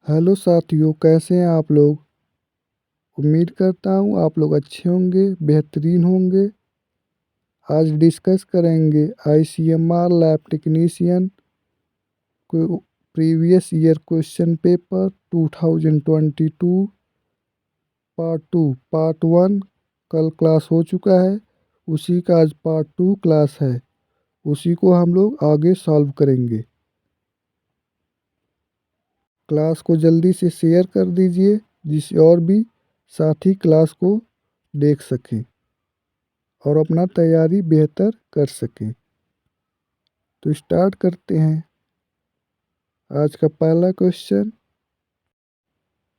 Hello साथियों, कैसे हैं आप लोग। उम्मीद करता हूँ आप लोग अच्छे होंगे, बेहतरीन होंगे। आज डिस्कस करेंगे आईसीएमआर लैब टेक्नीशियन को previous year question paper 2022 part 2 part 1 कल क्लास हो चुका है। उसी का आज पार्ट 2 क्लास है। उसी को हम लोग आगे सॉल्व करेंगे। क्लास को जल्दी से शेयर कर दीजिए जिससे और भी साथी क्लास को देख सकें और अपना तैयारी बेहतर कर सकें। तो स्टार्ट करते हैं। आज का पहला question,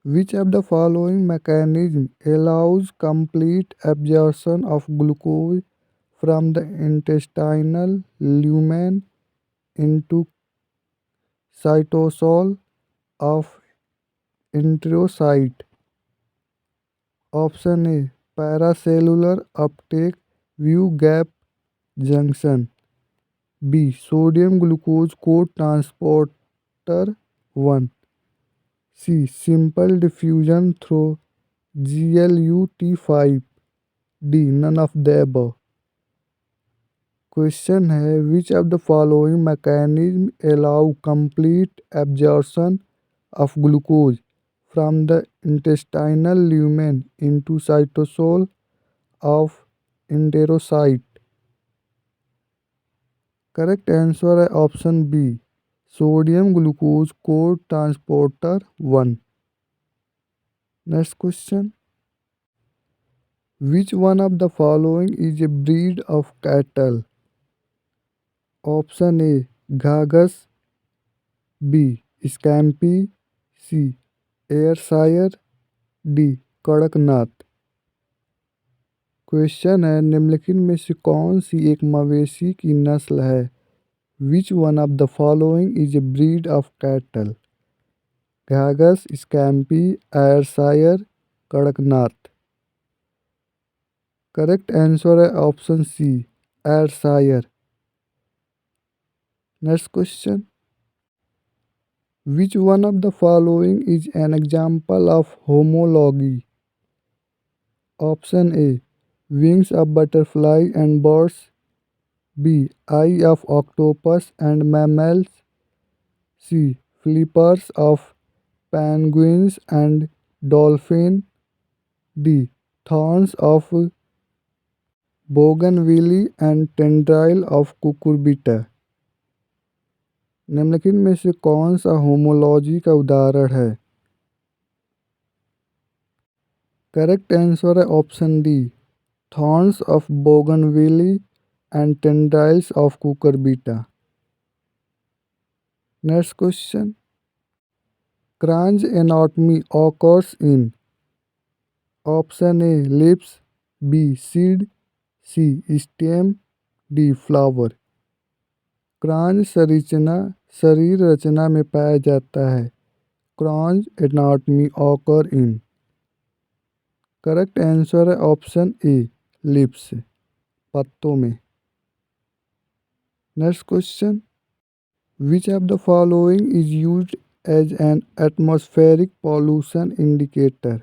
which of the following mechanism allows complete absorption of glucose from the intestinal lumen into cytosol of enterocyte. Option a paracellular uptake via gap junction, b sodium glucose cotransporter 1, c simple diffusion through GLUT5, d none of the above. Question है which of the following mechanism allow complete absorption of glucose from the intestinal lumen into cytosol of enterocyte. Correct answer है option B sodium glucose cotransporter 1। Next question, which one of the following is a breed of cattle. Option a Ghaghas, b scampi, c Ayrshire, d Kadaknath. Question है निम्नलिखित में से कौन सी एक मवेशी की नस्ल है। Which one of the following is a breed of cattle. Ghaghas, scampi, Ayrshire, Kadaknath. Correct answer है option c Ayrshire. Next question, which one of the following is an example of homology. Option a wings of butterfly and birds, b eye of octopus and mammals, c flippers of penguins and dolphin, d thorns of bougainvillea and tendril of cucurbita. निम्नलिखित में से कौन सा homology का उदाहरण है। Correct answer है option d thorns of bougainvillea and tendrils of cucurbita. Next question, kranz anatomy occurs in. Option a leaves, b seed, c stem, d flower. Kranz संरचना शरीर रचना में पाया जाता है। Kranz anatomy occur in. Correct answer है option a leaves, पत्तों में। Next question, which of the following is used as an atmospheric pollution indicator.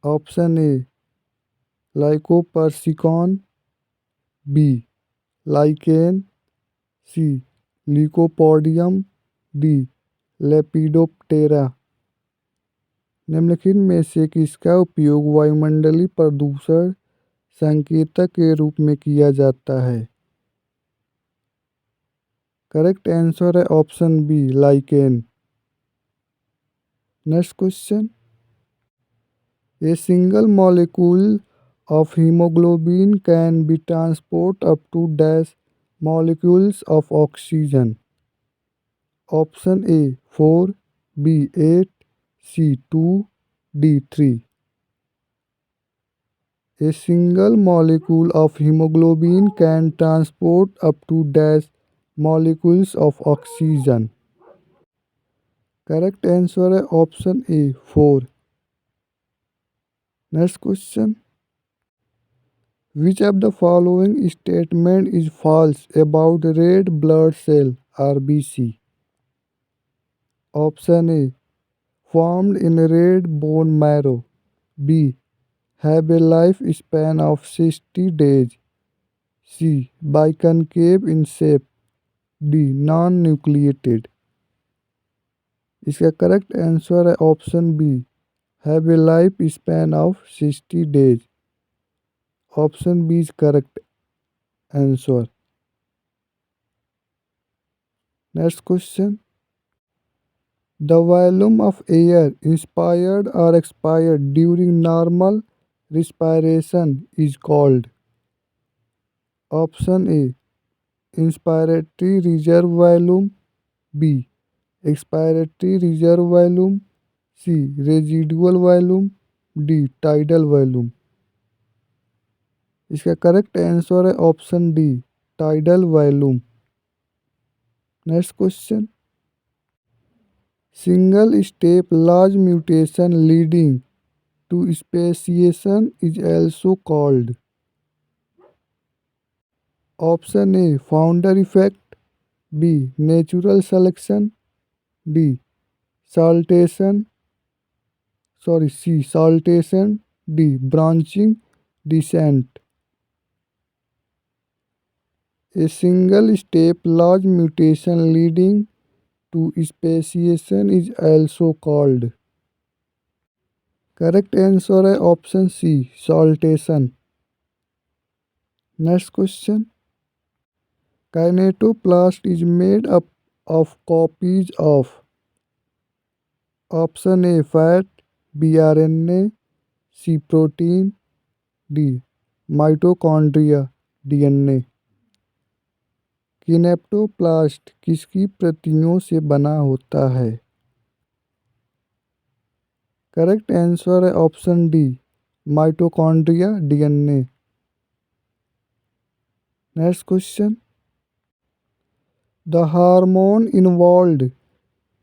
Option a lycopersicon, b lichen, c lycopodium, D lepidoptera. निम्नलिखित में से किसका उपयोग वायुमंडलीय प्रदूषण संकेतक के रूप में किया जाता है। करेक्ट आंसर है option B lichen. Next question, a single molecule of hemoglobin can be transport up to dash molecules of oxygen. Option A 4, B 8, C 2, D 3। A single molecule of hemoglobin can transport up to dash molecules of oxygen. Correct answer है option A 4। Next question, which of the following statement is false about red blood cell RBC? Option A, formed in red bone marrow. B, have a lifespan of 60 days. C, biconcave in shape. D, non-nucleated। इसका correct answer है option b, have a life span of 60 days। Option b is correct answer. Next question, the volume of air inspired और expired during normal respiration is called. Option a, inspiratory reserve volume. B, expiratory reserve volume. C, residual volume. D, tidal volume. इसका correct answer है option d, tidal volume. Next question, single step large mutation leading to speciation is also called. Option A, founder effect. B, natural selection. D, saltation C, saltation. D, branching descent. A single step large mutation leading to speciation is also called। Correct answer है option c, saltation. Next question, kinetoplast is made up of copies of. Option a, fat. B, RNA. C, protein. D, mitochondria DNA. Kinetoplast किसकी प्रतियों से बना होता है। Correct answer है option d, mitochondria DNA. Next question, the hormone involved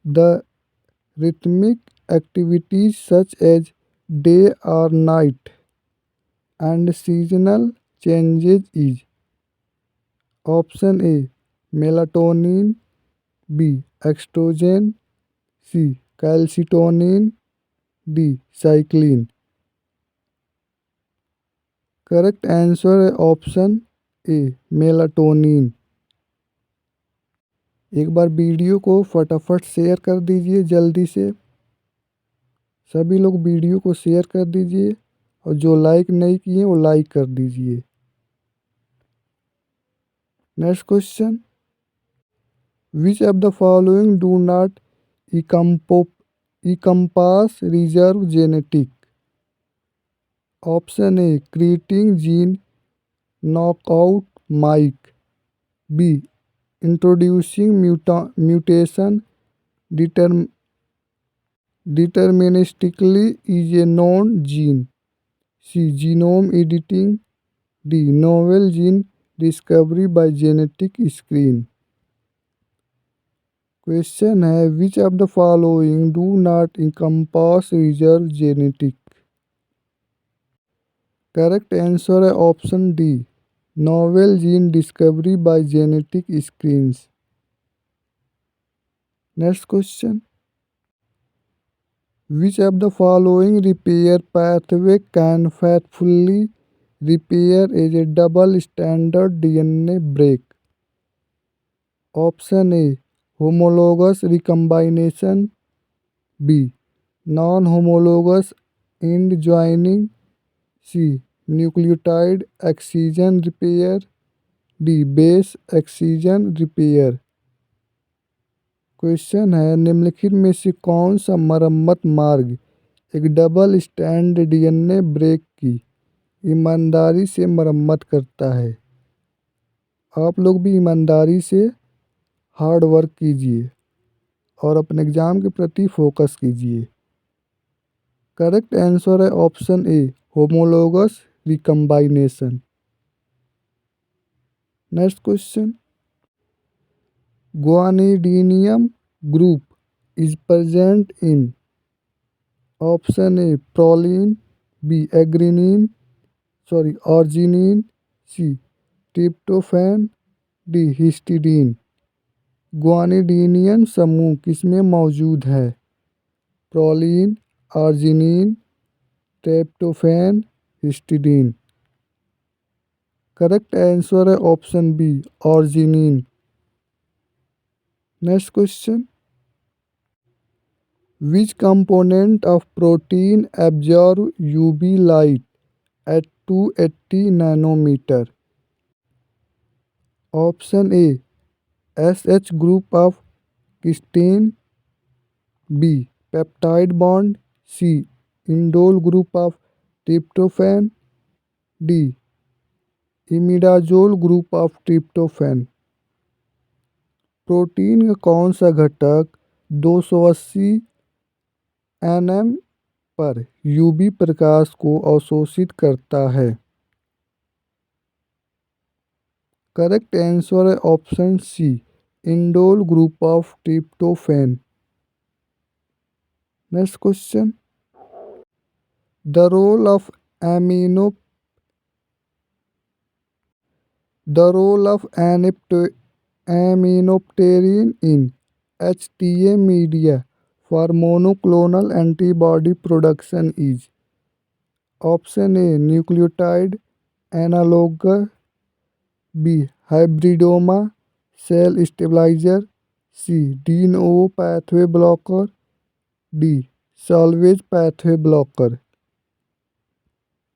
the rhythmic activities such as day or night and seasonal changes is। Option a, melatonin. B, estrogen. C, calcitonin. D, cyclin. Correct answer है option a, melatonin. एक बार video को फटाफट share कर दीजिए जल्दी से। सभी लोग वीडियो को शेयर कर दीजिए और जो लाइक नहीं किए वो लाइक कर दीजिए। Next question, which of the following do not encompass reserve genetic. Option a, creating gene knockout mice. B, introducing mutation deterministically is a known gene। C, genome editing. D, novel gene discovery by genetic screen. Question है, which of the following do not encompass reserve genetic. Correct answer है option d, novel gene discovery by genetic screens. Next question, which of the following repair pathway can faithfully repair as a double standard DNA break। Option A, homologous recombination। B, non homologous end joining। C, nucleotide excision repair. D, base excision repair. Question है, निम्नलिखित में से कौन सा मरम्मत मार्ग एक double stand DNA break की ईमानदारी से मरम्मत करता है। आप लोग भी ईमानदारी से हार्ड वर्क कीजिए और अपने एग्ज़ाम के प्रति फोकस कीजिए। करेक्ट आंसर है option a, homologous recombination. Next question, guanidinium group is present in। Option a, proline. B, arginine। C, tryptophan. D, histidine. Guanidinium समूह किसमें मौजूद है? Proline, arginine, tryptophan, histidine. Correct answer है option b, arginine. Next question, which component of protein absorb UV light at 280 nanometer? Option A, SH group of cysteine. B, peptide bond. C, indole group of tryptophan. D, imidazole group of tryptophan। Protein का कौन सा घटक 280 nm पर UV प्रकाश को अवशोषित करता है? Correct answer है option c, indole group of tryptophan. Next question, the role of amino the role of aminopterin in HTA media for monoclonal antibody production is? Option a, nucleotide analogue. B, hybridoma cell stabiliser. C, de novo pathway blocker. D, salvage pathway blocker.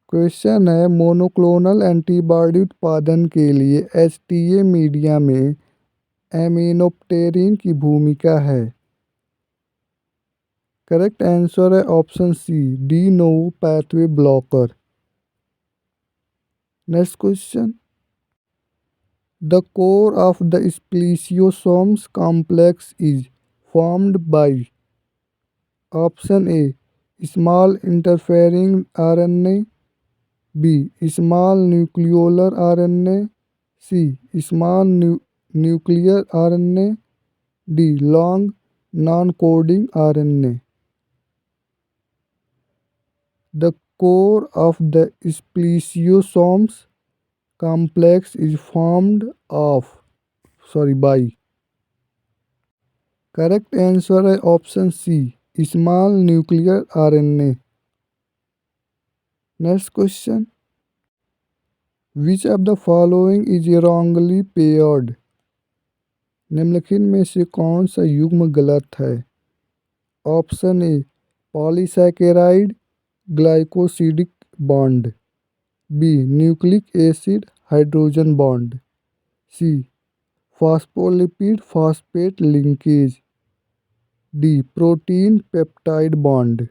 Question है, monoclonal antibody उत्पादन के लिए HTA media में एमिनोप्टेरिन की भूमिका है। Correct answer है option c, de novo pathway blocker. Next question, the core of the spliceosomes complex is formed by? Option a, small interfering RNA। B, small nucleolar RNA। C, small nuclear RNA। D, long non coding RNA। The core of the spliceosomes complex is formed by? Correct answer है option c, small nuclear RNA। Next question, which of the following is wrongly paired? निम्नलिखित में से कौन सा युग्म गलत है? Option A, polysaccharide glycosidic bond. B, nucleic acid hydrogen bond. C, phospholipid phosphate linkage. D, protein peptide bond.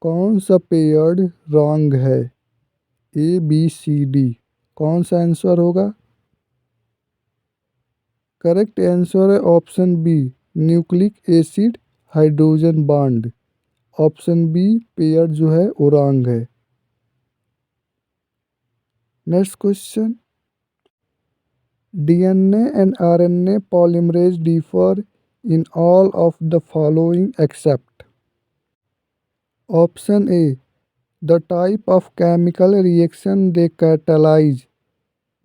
कौन सा पेयर्ड रॉन्ग है? A, B, C, D. कौन सा आंसर होगा? करेक्ट आंसर है option B, nucleic acid hydrogen bond. Option B paired जो है वो रॉन्ग है। Next question, DNA and RNA polymerase differ in all of the following except? Option A, the type of chemical reaction they catalyze.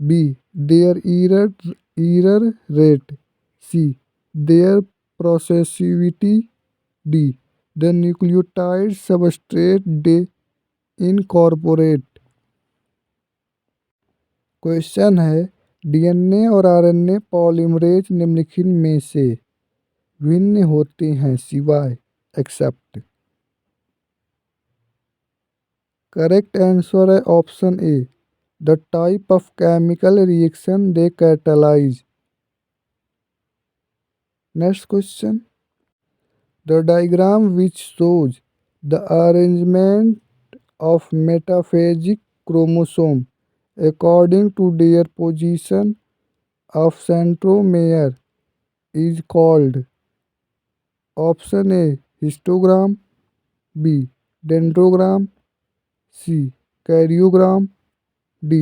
B, their error rate. C, their processivity. D, the nucleotide substrate they incorporate। Question है, DNA और RNA polymerase निम्नलिखित में से भिन्न होते हैं सिवाय accept? Correct answer है option A, the type of chemical reaction they catalyse. Next question, the diagram which shows the arrangement of metaphasic chromosome according to their position of centromere is called? Option A, histogram। B, dendrogram। C, karyogram। D,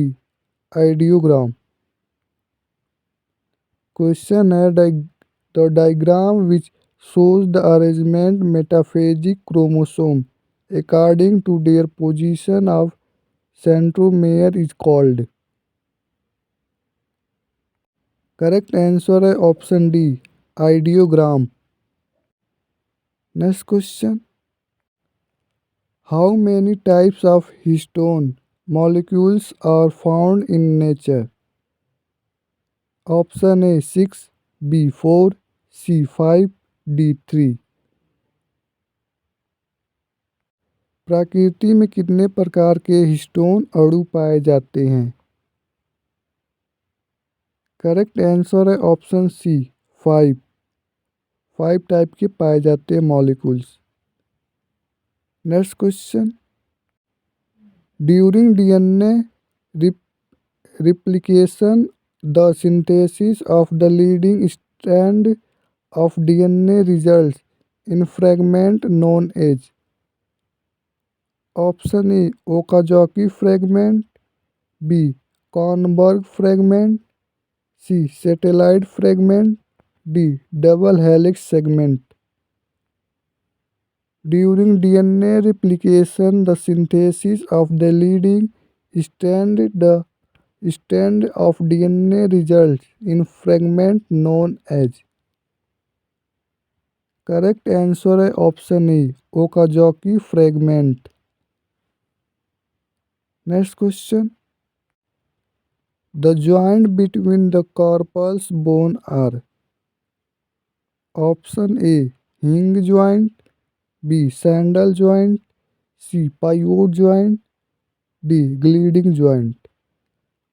ideogram। Question है, the diagram which shows the arrangement metaphasic chromosome according to their position of centromere is called? Correct answer है option d, ideogram. Next question, how many types of histone molecules are found in nature? Option a 6, b 4, c 5, d 3। प्रकृति में कितने प्रकार के histone अणु पाए जाते हैं? करेक्ट आंसर है ऑप्शन सी, 5। 5 टाइप के पाए जाते हैं molecules. Next question, during DNA replication, the synthesis of the leading strand of DNA results in fragment known as? Option A Okazaki fragment, B Kornberg fragment, C satellite fragment, D double helix segment. During DNA replication, the synthesis of the leading strand the strand of DNA results in fragment known as? Correct answer है option A Okazaki fragment. Next question, the joint between the carpals bone are? Option a hinge joint, b saddle joint, c pivot joint, d gliding joint.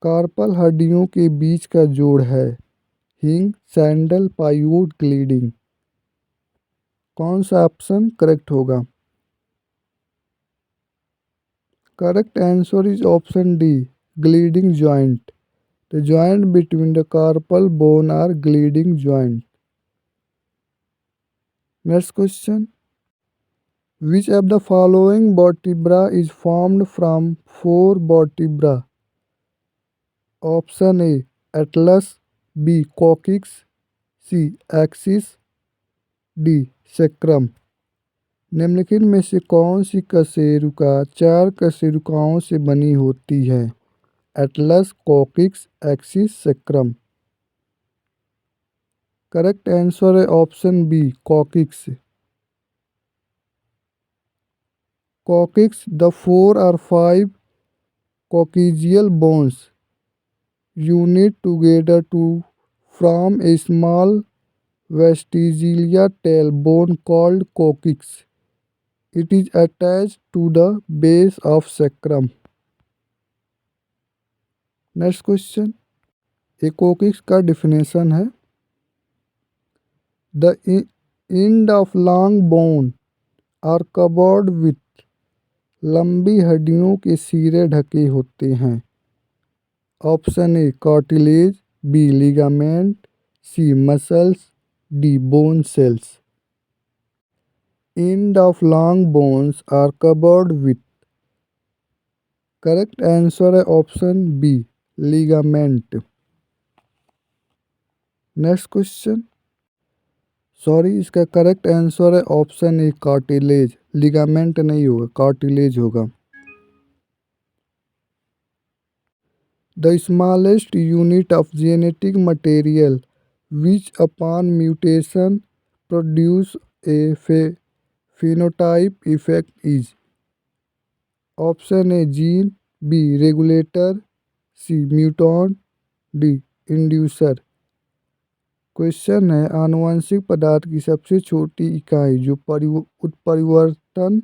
Carpal हड्डियों के बीच का जोड़ है, हिंग, sandal, pivot, gliding. कौन सा option correct होगा? Correct answer is option D, gliding joint. The joint between the carpal bone are gliding joint. Next question, which of the following vertebra is formed from 4 vertebra? Option A atlas, B coccyx, C axis, D sacrum. निम्नलिखित में से कौन सी कशेरुका 4 कशेरुकाओं से बनी होती है? Atlas, coccyx, axis, sacrum. Correct answer है option B coccyx. Coccyx, the 4 or 5 coccygeal bones unite together to form a small vestigial tail bone called coccyx. It is attached to the base of sacrum. Next question, a coccyx का definition है, the end of long bone are covered with, लंबी हड्डियों के सिरे ढके होते हैं। Option A cartilage, B ligament, C muscles, D bone cells. End of long bones are covered with. Correct answer है option B ligament. Next question, sorry इसका correct answer है ऑप्शन ए कार्टिलेज, लिगामेंट नहीं होगा, cartilage होगा। The smallest unit of genetic material which upon mutation produce a phenotype effect is? Option A gene, B regulator, C muton, D inducer. Question है, आनुवंशिक पदार्थ की सबसे छोटी इकाई जो उत्परिवर्तन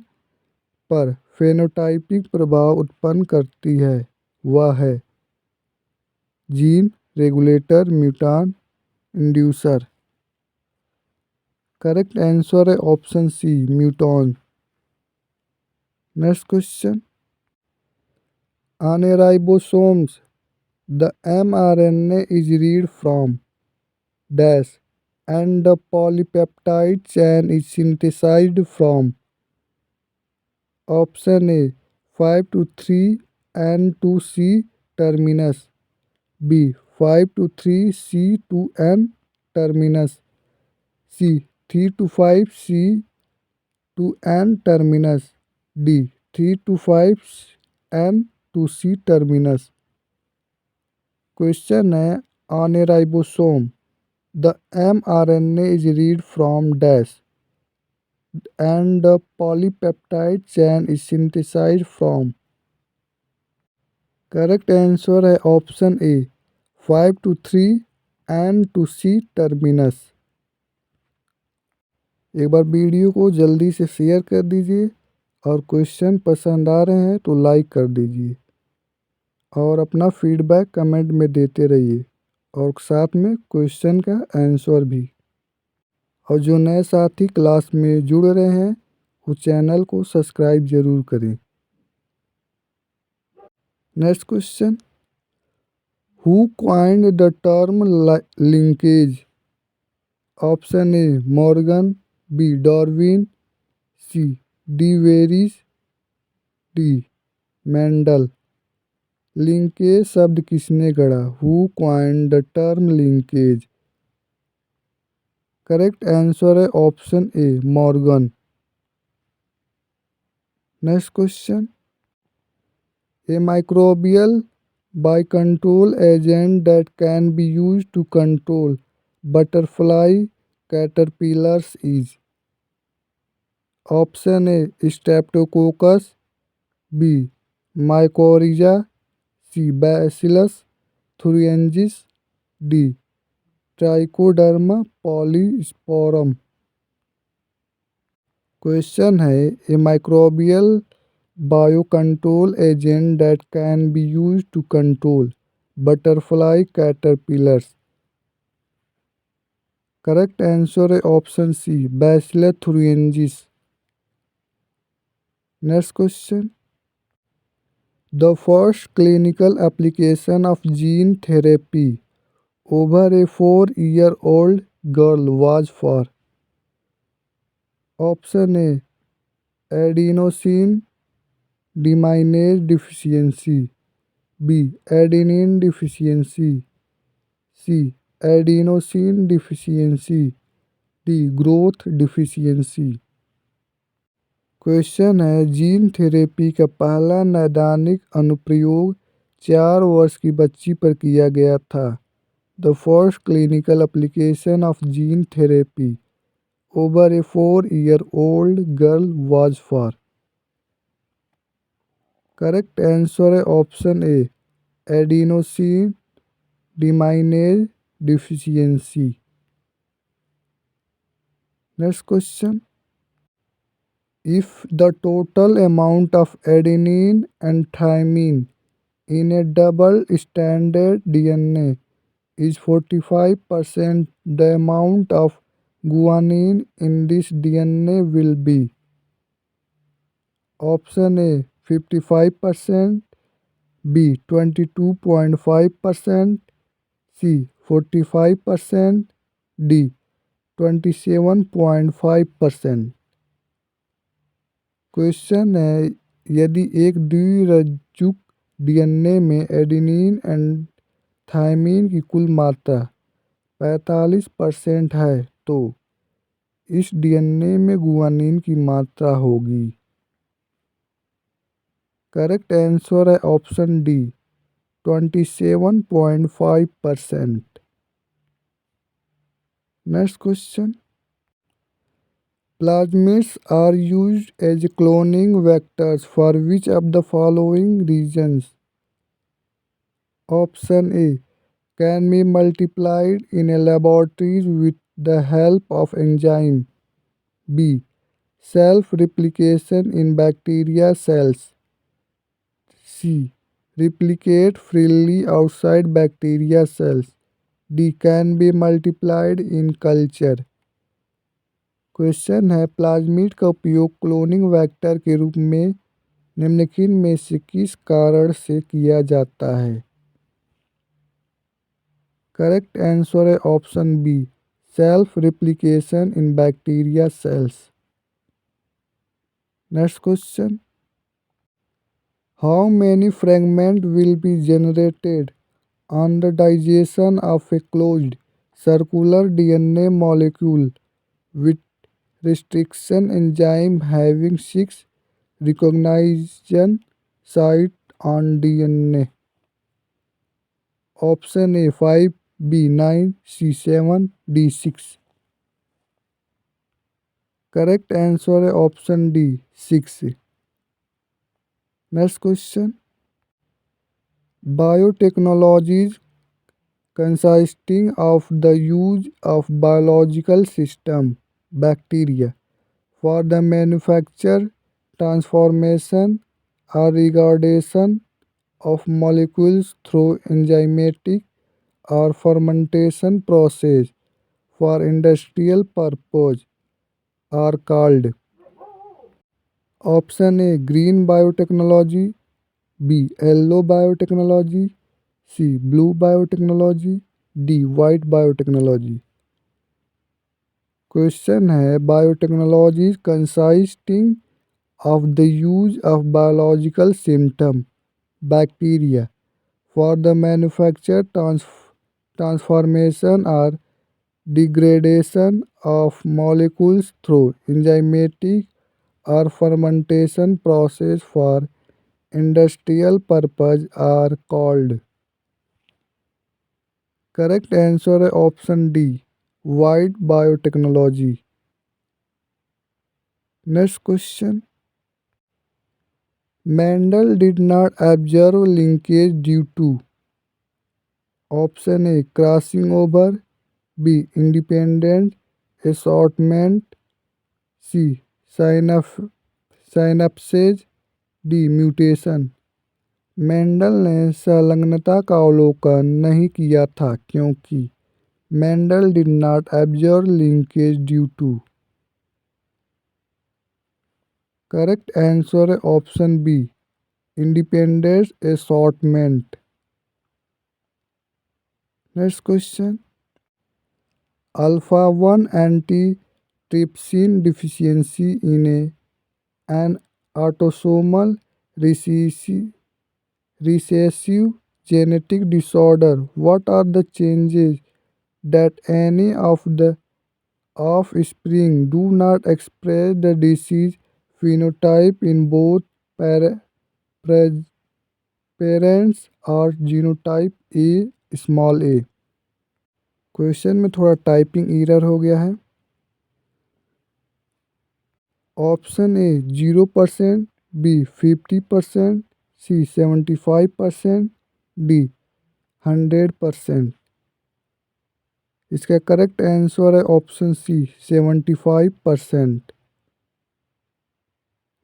पर फेनोटाइपिक प्रभाव उत्पन्न करती है वह है? Gene, regulator, muton, inducer. Correct answer है option C muton. Next question, on a ribosomes the mRNA is read from dash and the polypeptide chain is synthesized from? Option A 5 to 3 N to C terminus, B 5 to 3 C to N terminus, C 3 to 5 C to N terminus, D 3 to 5 N to C terminus। Question है, on a ribosome. The mRNA is read from dash and the polypeptide chain is synthesized from. Correct answer है option A 5 to 3 N to C terminus. एक बार video को जल्दी से share कर दीजिए और क्वेश्चन पसंद आ रहे हैं तो लाइक कर दीजिए और अपना फीडबैक कमेंट में देते रहिए और साथ में क्वेश्चन का आंसर भी। और जो नए साथी क्लास में जुड़ रहे हैं वो चैनल को सब्सक्राइब ज़रूर करें। Next question, who coined the term linkage? Option A Morgan, B Darwin, C de Vries, D Mendel. Linkage शब्द किसने गढ़ा? Who coined the term linkage? Correct answer है option A Morgan. Next question, a microbial biocontrol agent that can be used to control butterfly caterpillars is. Option A Streptococcus, B mycorrhiza, C Bacillus thuringiensis, D Trichoderma polysporum. Question है, a microbial biocontrol agent that can be used to control butterfly caterpillars. Correct answer है option C Bacillus thuringiensis. Next question, the first clinical application of gene therapy over a 4-year-old girl was for. Option A adenosine deaminase deficiency, B adenine deficiency, C adenosine deficiency, D growth deficiency. Question है, gene therapy का पहला नैदानिक अनुप्रयोग 4 वर्ष की बच्ची पर किया गया था। The first clinical application of gene therapy over a 4-year-old girl was for. Correct answer है option A adenosine deaminase deficiency. Next question, if the total amount of adenine and thymine in a double-stranded DNA is 45%, the amount of guanine in this DNA will be. Option A 55%, B 22.5%, C 45%, D 27.5%। Question है, यदि एक द्विरज्जुक DNA में adenine and thymine की कुल मात्रा 45% है तो इस डीएनए में गुआनिन की मात्रा होगी। करेक्ट आंसर है option D 27.5%। Next question, plasmids are used as cloning vectors for which of the following reasons? Option A can be multiplied in a laboratory with the help of enzyme. B self-replication in bacteria cells. C replicate freely outside bacteria cells. D can be multiplied in culture। Question है, plasmid का उपयोग cloning vector के रूप में निम्नलिखित में से किस कारण से किया जाता है? करेक्ट आंसर है option B self replication in bacteria cells. Next question, how many fragment will be generated on the digestion of a closed circular DNA molecule with restriction enzyme having 6 recognition site on DNA? Option A 5, B 9, C 7, D 6. Correct answer है option D 6. Next question, biotechnologies consisting of the use of biological system bacteria for the manufacture, transformation or degradation of molecules through enzymatic or fermentation process for industrial purpose are called. Option A green biotechnology, B yellow biotechnology, C blue biotechnology, D white biotechnology. Question है biotechnology कंसाइस्टिंग of the use of biological symptom bacteria for the manufacture, transformation or degradation of molecules through enzymatic or fermentation process for industrial purpose are called. Correct answer है option D wide biotechnology. Next question, Mendel did not observe linkage due to. Option A crossing over, B independent assortment, C synapses, D mutation. Mendel ने संलग्नता का अवलोकन नहीं किया था क्योंकि Mendel did not observe linkage due to. Correct answer है option B independent assortment. Next question, alpha 1 antitrypsin deficiency in an autosomal recessive genetic disorder. What are the changes that any of the offspring do not express the disease phenotype in both parents or genotype A small A. Question में थोड़ा typing error हो गया है. Option A 0%, B 50%, C 75%, D 100%. इसका correct answer है option C 75%.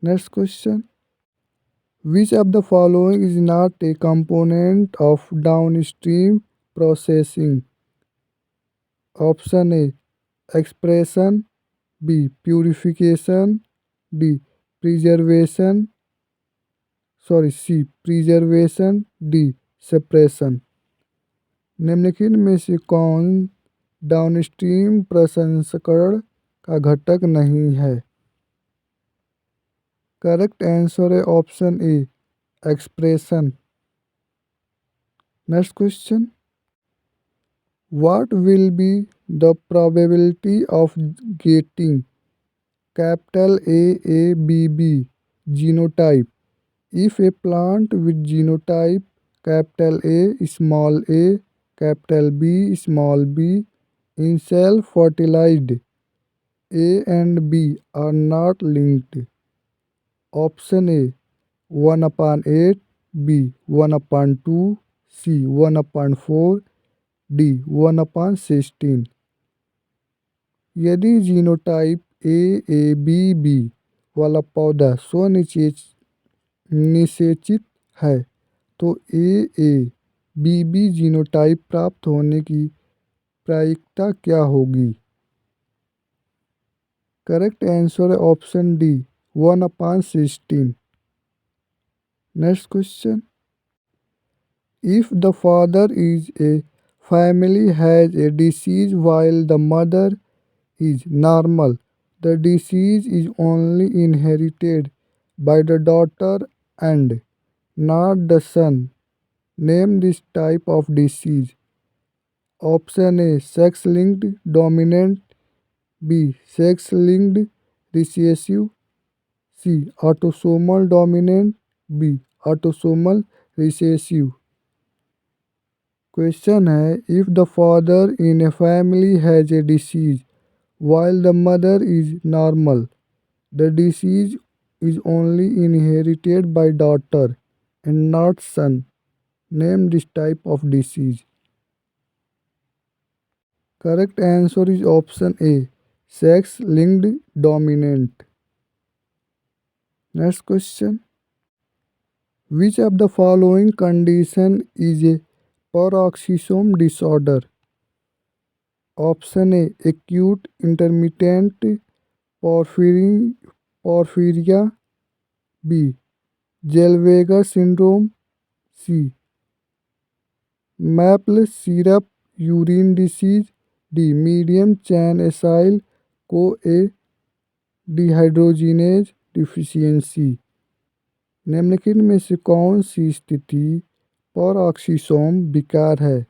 Next question, which of the following is not a component of downstream processing. Option A expression, B purification, D preservation C preservation, D separation. निम्नलिखित में से कौन downstream प्रसंस्करण का घटक नहीं है. करेक्ट आंसर है option A expression. Next question, what will be the probability of getting capital AABB genotype if a plant with genotype capital A small a capital B small b in self fertilized A and B are not linked. Option A 1/8, B 1/2, C 1/4, D 1/16. यदि genotype AABB वाला पौधा स्वनिषेचित है तो AABB genotype प्राप्त होने की प्रायिकता क्या होगी. करेक्ट आंसर है option D 1/16. Next question, if the father is a family has a disease while the mother is normal, the disease is only inherited by the daughter and not the son. Name this type of disease. Option A sex-linked dominant, B sex-linked recessive, C autosomal dominant, B autosomal recessive. Question है, if the father in a family has a disease while the mother is normal, the disease is only inherited by daughter and not son. Name this type of disease. Correct answer is option A, sex linked dominant. Next question. Which of the following condition is a paroxysm disorder? Option A, acute intermittent porphyria. B, Zellweger syndrome. C, maple syrup urine disease. D, medium chain acyl CoA dehydrogenase deficiency. निम्नलिखित में से कौन सी स्थिति paroxysm विकार है?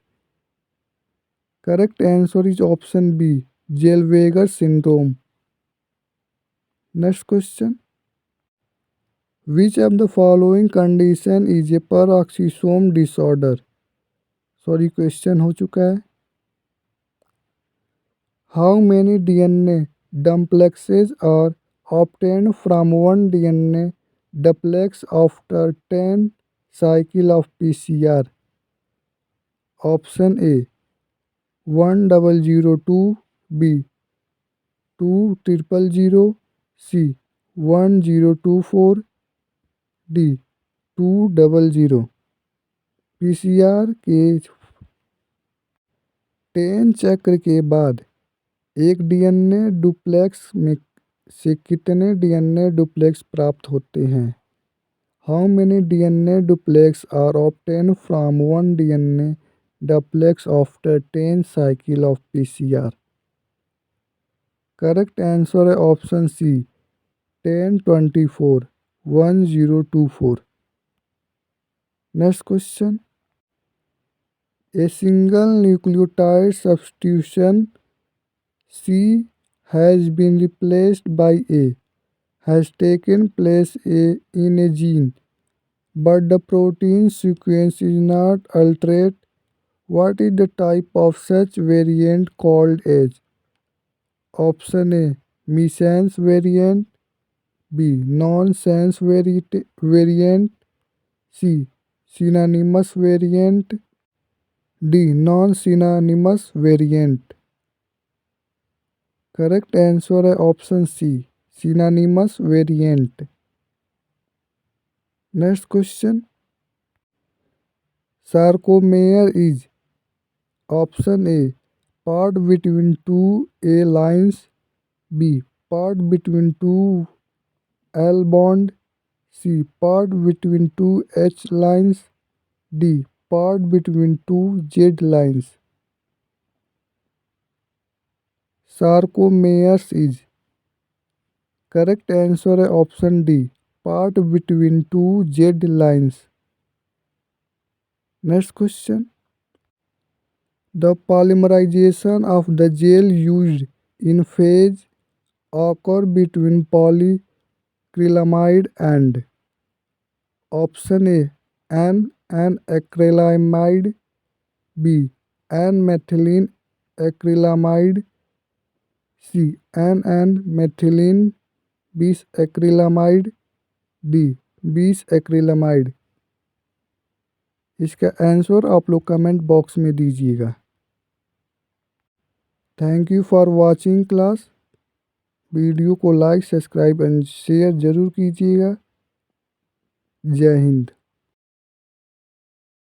Correct answer is option B, Zellweger syndrome. Next question. Which of the following condition is a paroxysm disorder? Sorry, question हो चुका है. How many DNA duplexes are obtained from one DNA duplex after 10 cycle of PCR? Option A, 1002. B, 2000. C, 1024. D, 200. PCR के 10 चक्र के बाद एक DNA duplex में से कितने डीएनए डुप्लेक्स प्राप्त होते हैं? How many DNA duplex are obtain from one DNA duplex after 10 cycle of PCR? Correct answer है option C, 1024, 1024. Next question. A single nucleotide substitution C has been replaced by A has taken place in a gene, but the protein sequence is not altered. What is the type of such variant called as? Option A, missense variant. B, nonsense variant. C, synonymous variant. D, non-synonymous variant. Correct answer है option C, synonymous variant. Next question. Sarcomere is option A, part between two A lines. B, part between two L bond. C, part between two H lines. D, part between two Z lines. Sarcomeres is. Correct answer है option D, part between two Z lines. Next question. The polymerization of the gel used in phase occur between polyacrylamide and. Option A, N acrylamide. B, N-methylene acrylamide. C, N-methylene bisacrylamide. D, bisacrylamide. इसका answer आप लोग comment box में दीजिएगा. Thank you for watching class. Video को like, subscribe and share ज़रूर कीजिएगा. जय हिंद.